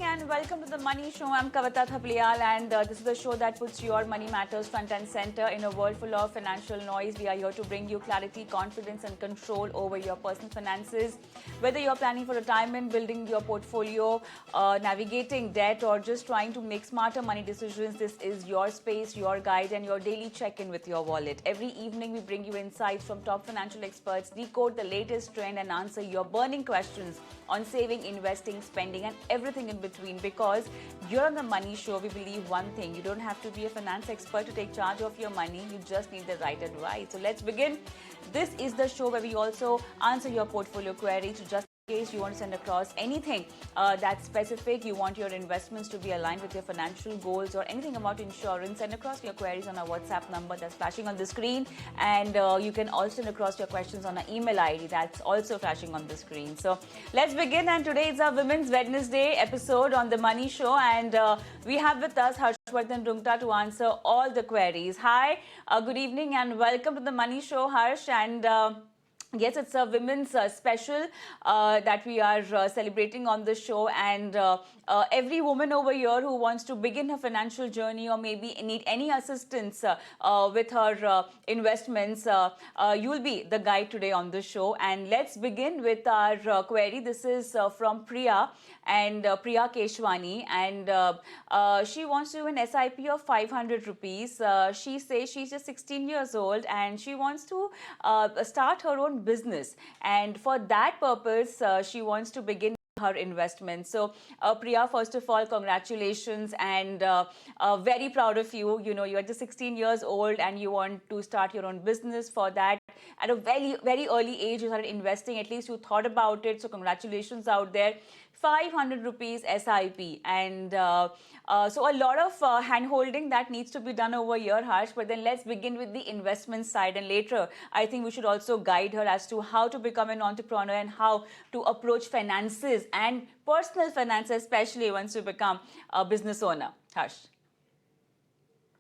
and welcome to the Money Show. I'm Kavita Thapliyal and this is the show that puts your money matters front and center in a world full of financial noise. We are here to bring you clarity, confidence and control over your personal finances. Whether you're planning for retirement, building your portfolio, navigating debt or just trying to make smarter money decisions, this is your space, your guide and your daily check-in with your wallet. Every evening we bring you insights from top financial experts, decode the latest trend and answer your burning questions on saving, investing, spending and everything in between, because you're on the Money Show. We believe one thing: you don't have to be a finance expert to take charge of your money. You just need the right advice. So let's begin. This is the show where we also answer your portfolio queries. Just in case you want to send across anything that's specific, you want your investments to be aligned with your financial goals or anything about insurance, send across your queries on our WhatsApp number that's flashing on the screen, and you can also send across your questions on our email ID that's also flashing on the screen. So let's begin, and today is our Women's Wednesday episode on the Money Show, and we have with us Harshvardhan Rungta to answer all the queries. Hi, good evening and welcome to the Money Show, Harsh. And yes, it's a women's special that we are celebrating on the show, and every woman over here who wants to begin her financial journey or maybe need any assistance with her investments, you'll be the guide today on the show. And let's begin with our query. This is from Priya, and Priya Keshwani, and she wants to do an SIP of 500 rupees. She says she's just 16 years old and she wants to start her own business, and for that purpose she wants to begin her investment. So Priya, first of all, congratulations, and very proud of you. You know, you're just 16 years old and you want to start your own business. For that, at a very early age, you started investing. At least you thought about it, so congratulations out there. 500 rupees SIP, and so a lot of hand holding that needs to be done over here, Harsh. But then let's begin with the investment side, and later I think we should also guide her as to how to become an entrepreneur and how to approach finances and personal finance, especially once you become a business owner. Harsh.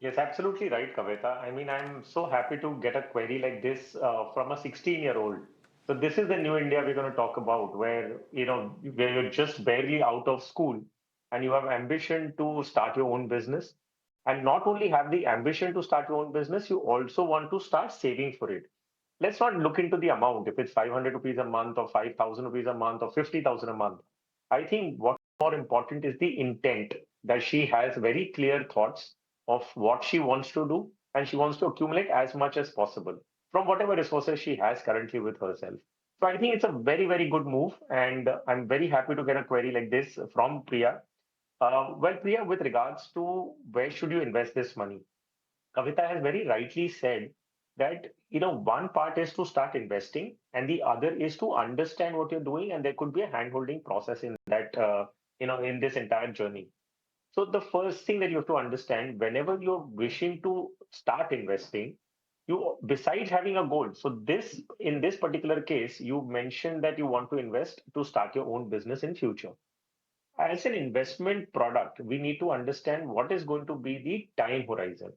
Yes, absolutely right, Kavita. I mean, I'm so happy to get a query like this from a 16-year-old. So this is the new India we're going to talk about, where where you're just barely out of school and you have ambition to start your own business. And not only have the ambition to start your own business, you also want to start saving for it. Let's not look into the amount, if it's 500 rupees a month or 5,000 rupees a month or 50,000 a month. I think what's more important is the intent, that she has very clear thoughts of what she wants to do, and she wants to accumulate as much as possible from whatever resources she has currently with herself. So I think it's a very good move, and I'm very happy to get a query like this from Priya. Well, Priya, with regards to where should you invest this money, Kavita has very rightly said that one part is to start investing, and the other is to understand what you're doing, and there could be a hand-holding process in that in this entire journey. So the first thing that you have to understand, whenever you're wishing to start investing, you, besides having a goal, so this, in this particular case, you mentioned that you want to invest to start your own business in future. As an investment product, we need to understand what is going to be the time horizon.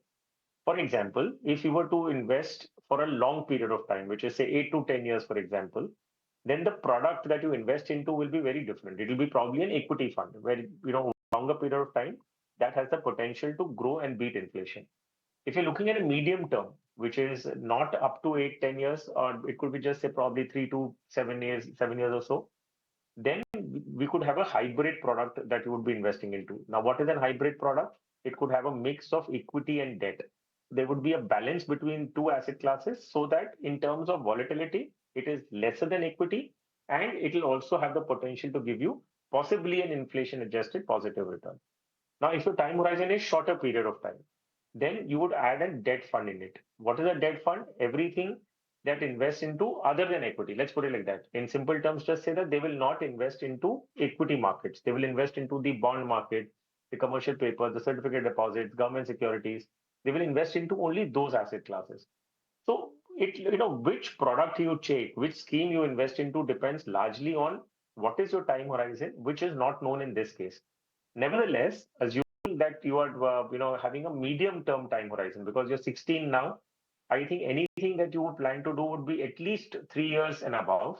For example, if you were to invest for a long period of time, which is say 8 to 10 years, for example, then the product that you invest into will be very different. It will be probably an equity fund where, over a longer period of time, that has the potential to grow and beat inflation. If you're looking at a medium term, which is not up to 8, 10 years, or it could be just say probably 3 to 7 years, 7 years or so, then we could have a hybrid product that you would be investing into. Now, what is a hybrid product? It could have a mix of equity and debt. There would be a balance between two asset classes so that in terms of volatility, it is lesser than equity, and it will also have the potential to give you possibly an inflation adjusted positive return. Now, if your time horizon is shorter period of time, then you would add a debt fund in it. What is a debt fund? Everything that invests into other than equity. Let's put it like that. In simple terms, just say that they will not invest into equity markets. They will invest into the bond market, the commercial paper, the certificate deposits, government securities. They will invest into only those asset classes. So which product you take, which scheme you invest into depends largely on what is your time horizon, which is not known in this case. Nevertheless, assuming that you are having a medium term time horizon, because you're 16 now, I think anything that you would plan to do would be at least 3 years and above.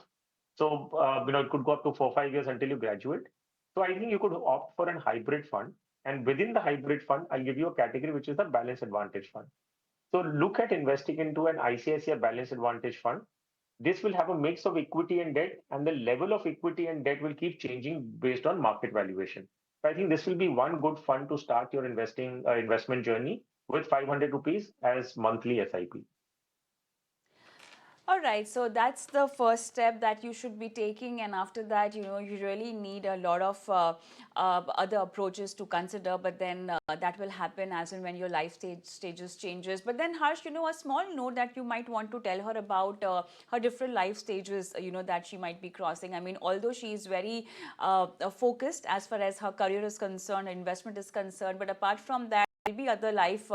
So it could go up to 4 5 years until you graduate. So I think you could opt for an hybrid fund. And within the hybrid fund, I'll give you a category which is the Balanced Advantage Fund. So look at investing into an ICICI Balanced Advantage Fund. This will have a mix of equity and debt, and the level of equity and debt will keep changing based on market valuation. So I think this will be one good fund to start your investment journey with 500 rupees as monthly SIP. All right, so that's the first step that you should be taking, and after that, you really need a lot of other approaches to consider. But then that will happen as and when your stages changes. But then, Harsh, a small note that you might want to tell her about her different life stages, that she might be crossing. I mean, although she is very focused as far as her career is concerned, investment is concerned, but apart from that, maybe other life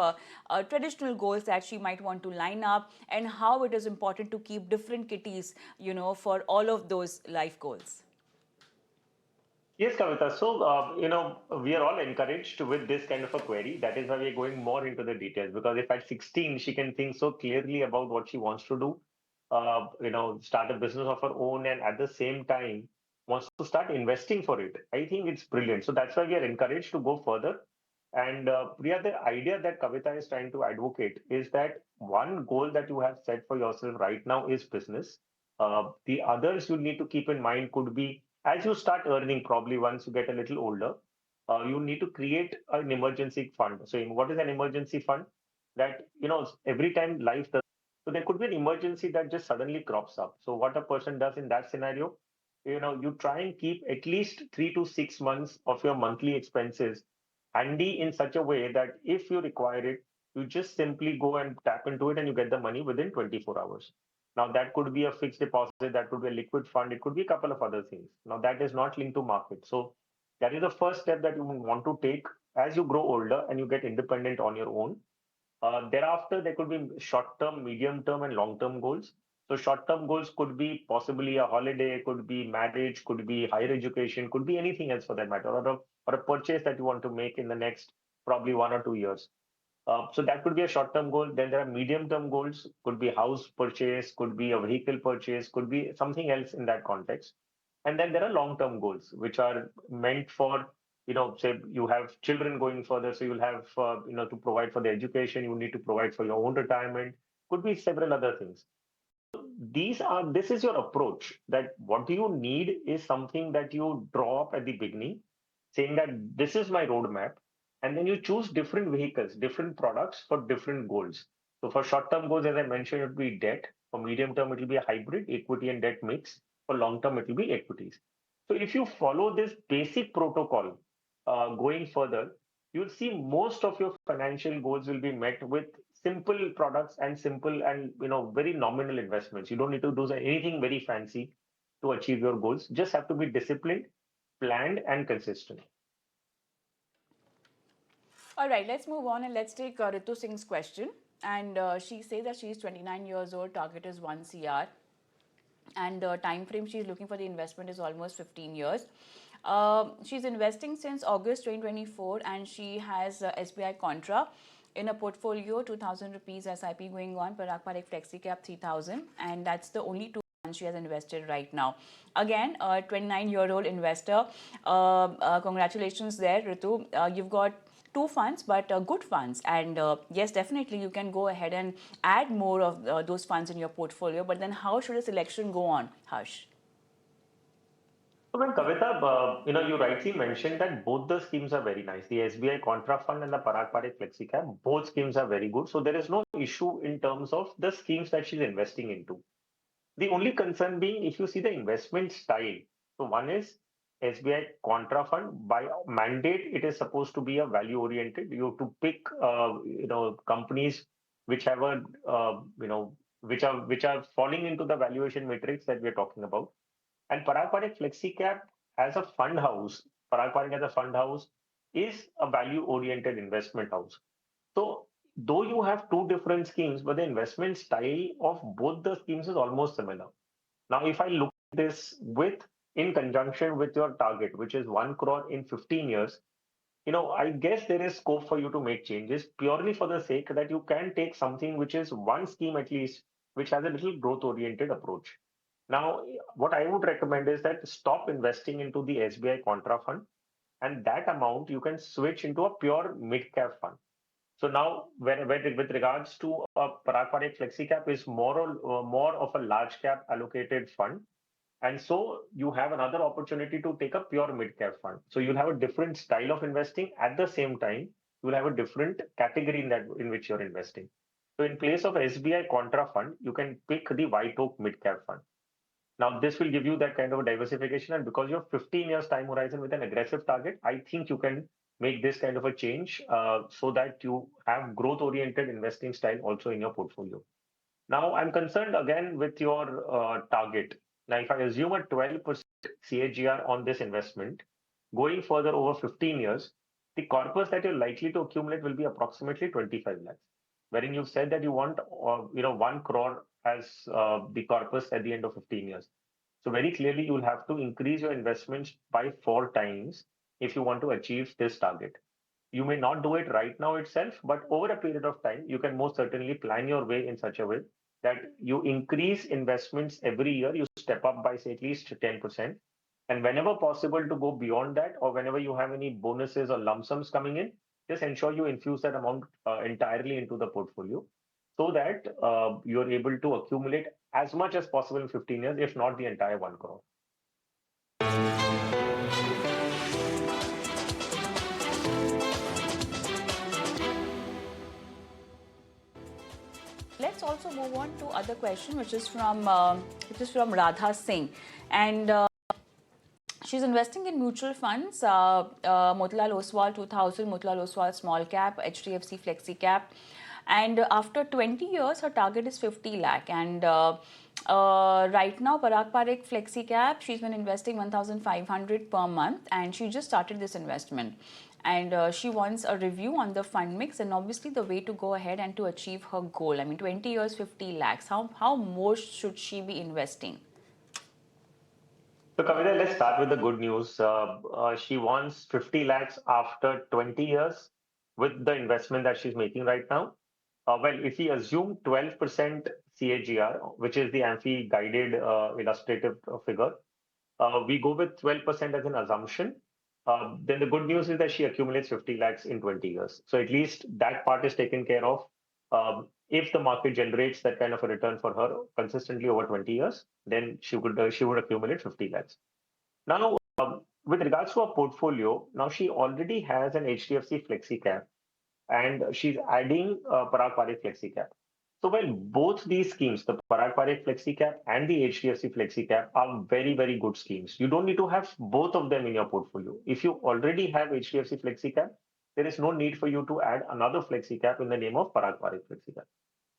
traditional goals that she might want to line up, and how it is important to keep different kitties for all of those life goals. Yes, Kavita. So, we are all encouraged with this kind of a query. That is why we are going more into the details. Because if at 16 she can think so clearly about what she wants to do, start a business of her own, and at the same time wants to start investing for it, I think it's brilliant. So that's why we are encouraged to go further. And Priya, the idea that Kavita is trying to advocate is that one goal that you have set for yourself right now is business. The others you need to keep in mind could be as you start earning, probably once you get a little older, you need to create an emergency fund. So, what is an emergency fund? That, every time life does, so there could be an emergency that just suddenly crops up. So, what a person does in that scenario, you try and keep at least 3 to 6 months of your monthly expenses handy in such a way that if you require it, you just simply go and tap into it and you get the money within 24 hours. Now, that could be a fixed deposit, that could be a liquid fund, it could be a couple of other things. Now, that is not linked to market. So, that is the first step that you want to take as you grow older and you get independent on your own. Thereafter, there could be short term, medium term, and long term goals. So, short term goals could be possibly a holiday, could be marriage, could be higher education, could be anything else for that matter, or a purchase that you want to make in the next probably 1 or 2 years. So that could be a short-term goal. Then there are medium-term goals, could be house purchase, could be a vehicle purchase, could be something else in that context. And then there are long-term goals, which are meant for, say you have children going further, so you'll have, to provide for their education, you need to provide for your own retirement, could be several other things. This is your approach that what do you need is something that you draw up at the beginning, saying that this is my roadmap, and then you choose different vehicles, different products for different goals. So for short-term goals, as I mentioned, it will be debt. For medium term, it will be a hybrid equity and debt mix. For long term, it will be equities. So if you follow this basic protocol going further, you'll see most of your financial goals will be met with simple products and simple and very nominal investments. You don't need to do anything very fancy to achieve your goals. Just have to be disciplined, planned, and consistent. All right, let's move on and let's take Ritu Singh's question. And she says that she's 29 years old, target is 1 CR, and the time frame she's looking for the investment is almost 15 years. She's investing since August 2024, and she has SBI Contra in a portfolio, 2,000 rupees SIP going on, Parag Parek Flexi Cap 3,000, and that's the only two funds she has invested right now. Again, a 29-year-old investor. Congratulations there, Ritu. You've got two funds, but good funds. And yes, definitely you can go ahead and add more of those funds in your portfolio. But then how should a selection go on, Harsh? So when Kavita, you rightly mentioned that both the schemes are very nice. The SBI Contra Fund and the Parag Parek Flexi Cap, both schemes are very good. So there is no issue in terms of the schemes that she's investing into. The only concern being if you see the investment style. So one is SBI Contra Fund. By mandate, it is supposed to be a value oriented. You have to pick, companies which have a, which are falling into the valuation matrix that we are talking about. And Parag Parek FlexiCap as a fund house, Parag Parek as a fund house is a value oriented investment house. So though you have two different schemes, but the investment style of both the schemes is almost similar. Now, if I look at this with in conjunction with your target, which is 1 crore in 15 years, I guess there is scope for you to make changes purely for the sake that you can take something which is one scheme at least, which has a little growth oriented approach. Now, what I would recommend is that stop investing into the SBI Contra Fund, and that amount you can switch into a pure mid cap fund. So now, with regards to Parag Parikh Flexi Cap is more of a large cap allocated fund, and so you have another opportunity to take a pure mid cap fund. So you'll have a different style of investing. At the same time, you'll have a different category in which you're investing. So in place of SBI Contra Fund, you can pick the White Oak Mid Cap Fund. Now, this will give you that kind of a diversification. And because you have 15 years time horizon with an aggressive target, I think you can make this kind of a change so that you have growth oriented investing style also in your portfolio. Now, I'm concerned again with your target. Now, if I assume a 12% CAGR on this investment, going further over 15 years, the corpus that you're likely to accumulate will be approximately 25 lakhs, wherein you've said that you want, 1 crore as the corpus at the end of 15 years. So very clearly, you'll have to increase your investments by 4 times if you want to achieve this target. You may not do it right now itself, but over a period of time, you can most certainly plan your way in such a way that you increase investments every year. You step up by, say, at least 10%. And whenever possible to go beyond that, or whenever you have any bonuses or lump sums coming in, just ensure you infuse that amount entirely into the portfolio so that you're able to accumulate as much as possible in 15 years, if not the entire 1 crore. Let's also move on to other question, which is from Radha Singh, and she's investing in mutual funds. Motilal Oswal 2000, Motilal Oswal Small Cap, HDFC Flexi Cap, and after 20 years, her target is 50 lakh. And right now, Parag Parikh Flexi Cap, she's been investing 1,500 per month, and she just started this investment. And she wants a review on the fund mix and obviously the way to go ahead and to achieve her goal. I mean, 20 years, 50 lakhs. How more should she be investing? So, Kavita, let's start with the good news. She wants 50 lakhs after 20 years with the investment that she's making right now. Well, if we assume 12% CAGR, which is the AMFI guided illustrative figure, we go with 12% as an assumption. Then the good news is that she accumulates 50 lakhs in 20 years. So at least that part is taken care of. If the market generates that kind of a return for her consistently over 20 years, then she would accumulate 50 lakhs. Now, with regards to her portfolio, now she already has an HDFC Flexi Cap and she's adding Parag Parikh Flexi Cap. So while both these schemes, the Parag Parikh Flexi Cap and the HDFC Flexi Cap, are very, very good schemes, you don't need to have both of them in your portfolio. If you already have HDFC Flexi Cap, there is no need for you to add another Flexi Cap in the name of Parag Parikh Flexi Cap.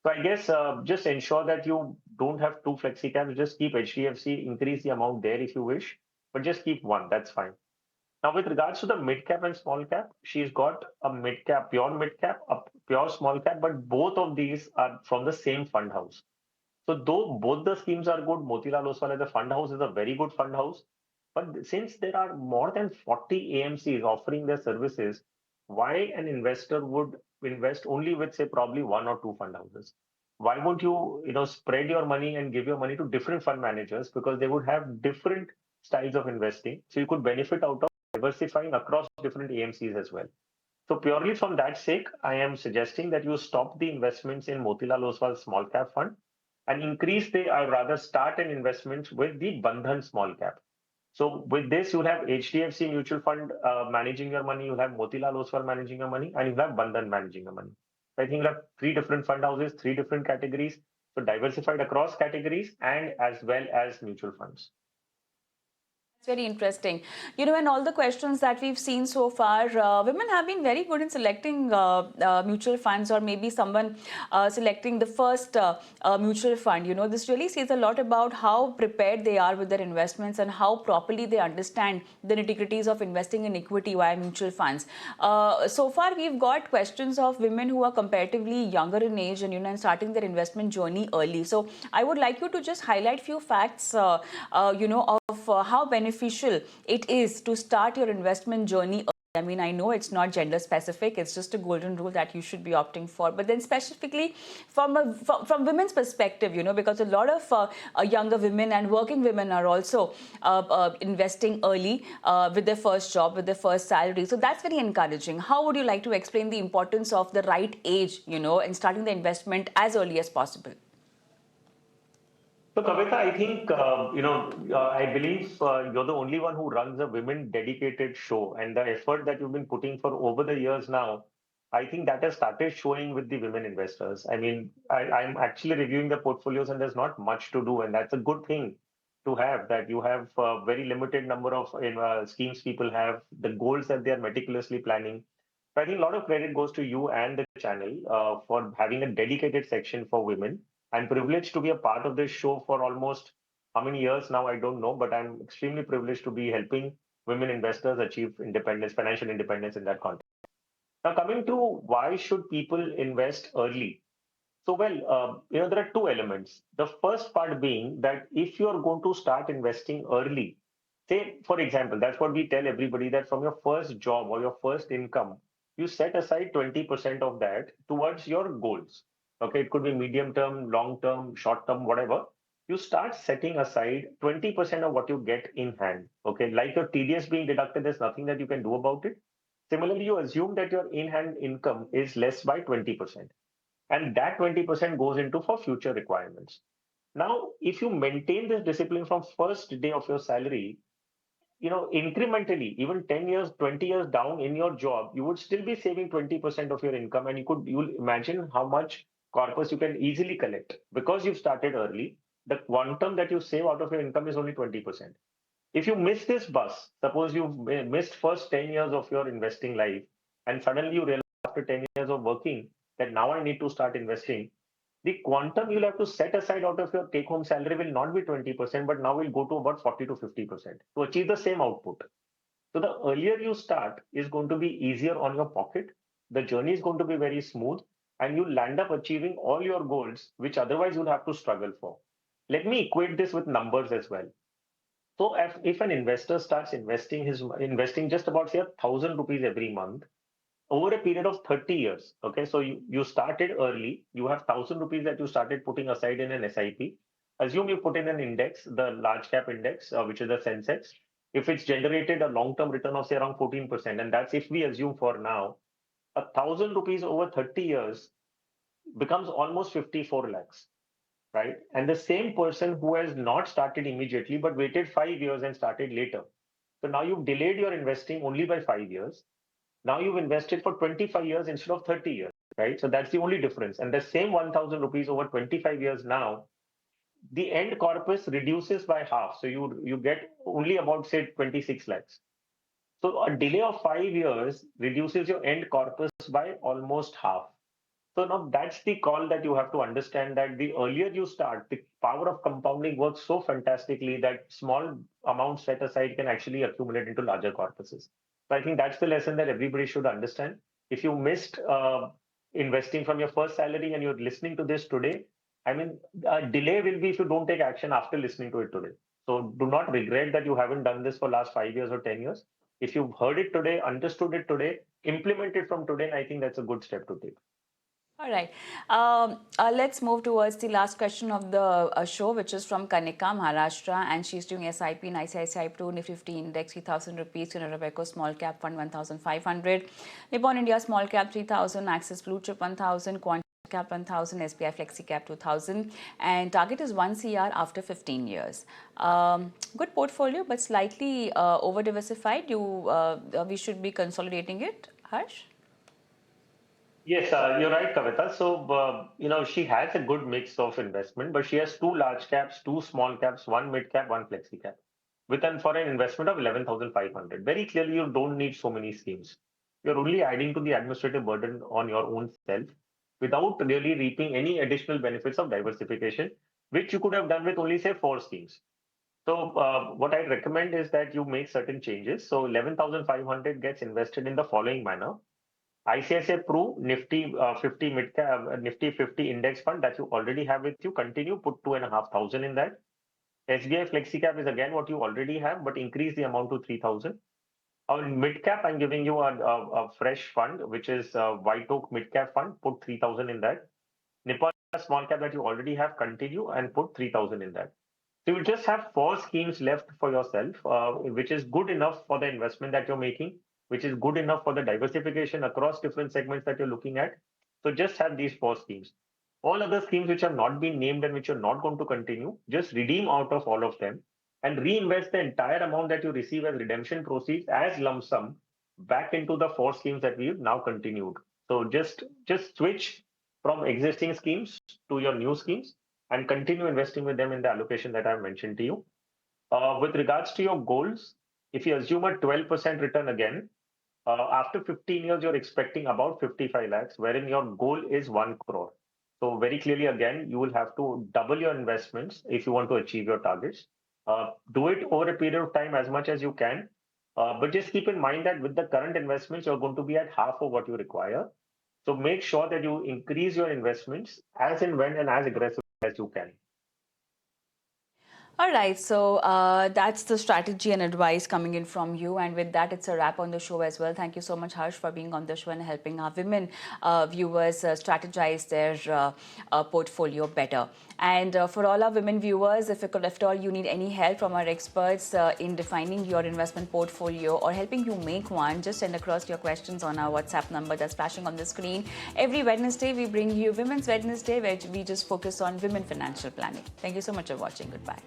So I guess just ensure that you don't have two Flexi Caps, just keep HDFC, increase the amount there if you wish, but just keep one, that's fine. Now, with regards to the mid cap and small cap, she's got a mid cap, a pure small cap, but both of these are from the same fund house. So, though both the schemes are good, Motilal Oswal as a fund house is a very good fund house. But since there are more than 40 AMCs offering their services, why an investor would invest only with, say, probably one or two fund houses? Why won't you, spread your money and give your money to different fund managers because they would have different styles of investing. So you could benefit out of diversifying across different AMCs as well. So purely from that sake, I am suggesting that you stop the investments in Motilal Oswal Small Cap Fund and or rather start an investment with the Bandhan Small Cap. So with this, you'll have HDFC Mutual Fund managing your money, you'll have Motilal Oswal managing your money, and you'll have Bandhan managing your money. So I think you'll have three different fund houses, three different categories, so diversified across categories and as well as mutual funds. Very interesting. And all the questions that we've seen so far, women have been very good in selecting mutual funds, or maybe someone selecting the first mutual fund. This really says a lot about how prepared they are with their investments and how properly they understand the nitty-gritties of investing in equity via mutual funds. So far, we've got questions of women who are comparatively younger in age and starting their investment journey early. So I would like you to just highlight few facts, of how beneficial it is to start your investment journey early. I mean, I know it's not gender specific, it's just a golden rule that you should be opting for. But then, specifically from women's perspective, because a lot of younger women and working women are also investing early with their first job, with their first salary. So that's very encouraging. How would you like to explain the importance of the right age, and starting the investment as early as possible? So, Kavita, I think, I believe you're the only one who runs a women dedicated show, and the effort that you've been putting for over the years now, I think that has started showing with the women investors. I mean, I'm actually reviewing the portfolios, and there's not much to do, and that's a good thing to have, that you have a very limited number of schemes people have, the goals that they are meticulously planning. So I think a lot of credit goes to you and the channel for having a dedicated section for women. I'm privileged to be a part of this show for almost how many years now, I don't know, but I'm extremely privileged to be helping women investors achieve independence, financial independence in that context. Now, coming to why should people invest early? So, well, there are two elements. The first part being that if you are going to start investing early, say, for example, that's what we tell everybody, that from your first job or your first income, you set aside 20% of that towards your goals. Okay, it could be medium term, long term, short term, whatever. You start setting aside 20% of what you get in hand. Okay, like your TDS being deducted, there's nothing that you can do about it. Similarly, you assume that your in hand income is less by 20%, and that 20% goes into for future requirements. Now, if you maintain this discipline from first day of your salary, incrementally, even 10 years, 20 years down in your job, you would still be saving 20% of your income, and you'll imagine how much corpus you can easily collect because you've started early. The quantum that you save out of your income is only 20%. If you miss this bus, suppose you've missed first 10 years of your investing life, and suddenly you realize after 10 years of working that now I need to start investing, the quantum you'll have to set aside out of your take home salary will not be 20%, but now will go to about 40 to 50% to achieve the same output. So the earlier you start is going to be easier on your pocket. The journey is going to be very smooth, and you'll land up achieving all your goals, which otherwise you'll have to struggle for. Let me equate this with numbers as well. So if an investor starts investing just about say 1,000 rupees every month over a period of 30 years, okay, so you started early, you have 1,000 rupees that you started putting aside in an SIP. Assume you put in an index, the large cap index, which is the Sensex. If it's generated a long term return of say around 14%, and that's if we assume for now, 1,000 rupees over 30 years becomes almost 54 lakhs, right? And the same person who has not started immediately but waited 5 years and started later. So now you've delayed your investing only by 5 years. Now you've invested for 25 years instead of 30 years, right? So that's the only difference. And the same 1,000 rupees over 25 years now, the end corpus reduces by half. So you get only about say 26 lakhs. So a delay of 5 years reduces your end corpus by almost half. So now that's the call that you have to understand, that the earlier you start, the power of compounding works so fantastically that small amounts set aside can actually accumulate into larger corpuses. So I think that's the lesson that everybody should understand. If you missed investing from your first salary and you're listening to this today, I mean, a delay will be if you don't take action after listening to it today. So do not regret that you haven't done this for last 5 years or 10 years. If you've heard it today, understood it today, implement it from today, and I think that's a good step to take. All right. Let's move towards the last question of the show, which is from Kanika, Maharashtra, and she's doing SIP in ICICI Pro Nifty 50 Index 3,000 rupees, Canara Robeco Small Cap Fund 1,500, Nippon India Small Cap 3,000, Axis Blue Chip 1,000, Quant Cap 1,000, SBI Flexi Cap 2,000, and target is 1 CR after 15 years. Good portfolio, but slightly over diversified. We should be consolidating it, Harsh? Yes, you're right, Kavita. So, she has a good mix of investment, but she has two large caps, two small caps, one mid cap, one flexi cap, with an for an investment of 11,500. Very clearly, you don't need so many schemes. You're only adding to the administrative burden on your own self without really reaping any additional benefits of diversification, which you could have done with only, say, four schemes. So, what I recommend is that you make certain changes. So, 11,500 gets invested in the following manner. ICICI Pru Nifty 50 mid cap, Nifty 50 index fund that you already have with you. Continue, put 2,500 in that. SBI Flexi Cap is again what you already have, but increase the amount to 3,000. On mid cap, I'm giving you a fresh fund, which is White Oak Mid Cap Fund. Put 3,000 in that. Nippon Small Cap that you already have, continue and put 3,000 in that. So you just have four schemes left for yourself, which is good enough for the investment that you're making, which is good enough for the diversification across different segments that you're looking at. So just have these four schemes. All other schemes which have not been named and which you're not going to continue, just redeem out of all of them and reinvest the entire amount that you receive as redemption proceeds as lump sum back into the four schemes that we've now continued. So just switch from existing schemes to your new schemes and continue investing with them in the allocation that I've mentioned to you. With regards to your goals, if you assume a 12% return again, after 15 years, you're expecting about 55 lakhs, wherein your goal is 1 crore. So very clearly, again, you will have to double your investments if you want to achieve your targets. Do it over a period of time as much as you can. But just keep in mind that with the current investments, you're going to be at half of what you require. So make sure that you increase your investments as and when and as aggressive as you can. All right, so that's the strategy and advice coming in from you. And with that, it's a wrap on the show as well. Thank you so much, Harsh, for being on the show and helping our women viewers strategize their portfolio better. And for all our women viewers, if at all you need any help from our experts in defining your investment portfolio or helping you make one, just send across your questions on our WhatsApp number that's flashing on the screen. Every Wednesday, we bring you Women's Wednesday, where we just focus on women financial planning. Thank you so much for watching. Goodbye.